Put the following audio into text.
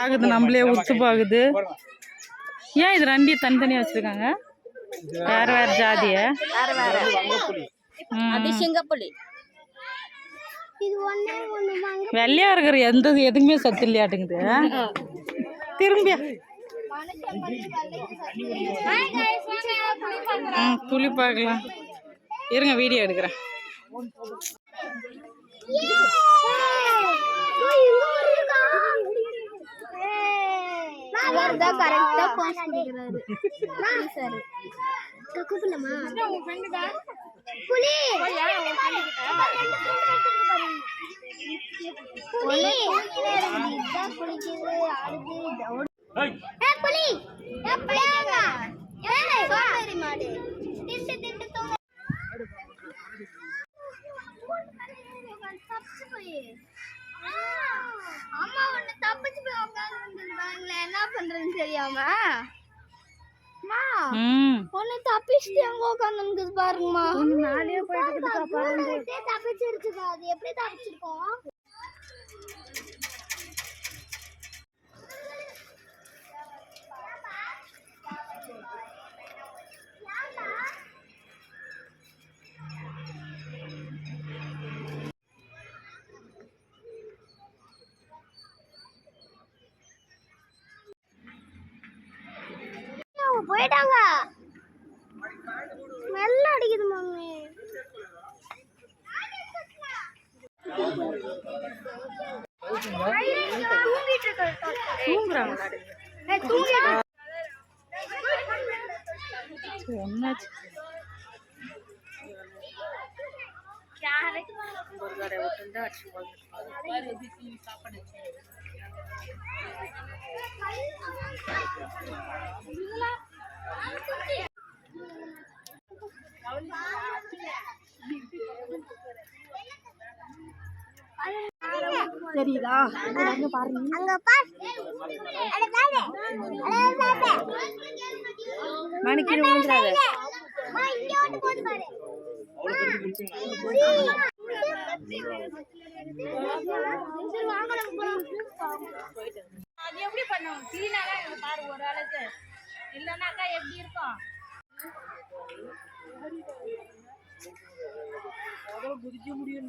ஆகுது நம்மளே உத்து பாக்குது. ஏன் இது ரெண்டையும் தனித்தனியா வச்சிருக்காங்க? வேற வேற ஜாதிய சிங்கப்புலி. வெள்ளையா இருக்கிற எதுக்குமே சத்து இல்லையாட்டுங்குது. திரும்பியா புலி பார்க்கலாம் இருங்க, வீடியோ எடுக்கிறேன். அம்மா ஒண்ணு தப்பிச்சு போய் உட்காந்துருந்தாங்களே, என்ன பண்றேன்னு தெரியாம ஒண்ணு தப்பிச்சுட்டு எங்க உட்காந்து பாருங்கம்மா. நானே போயிட்டு தப்பிச்சிருச்சுக்கா. அது எப்படி தப்பிச்சிருக்கோம்? போயிட்டாங்க. ஸ்மெல் அடிக்குது மம்மி. தெரியுதா? மணிக்கு விழுந்துடாத. அது எப்படி பண்ணுவோம்? கிளீனாக பாரு ஒரு ஆளுக்கு இல்லைன்னாக்கா எப்படி இருக்கும்? குதிக்க முடியும்.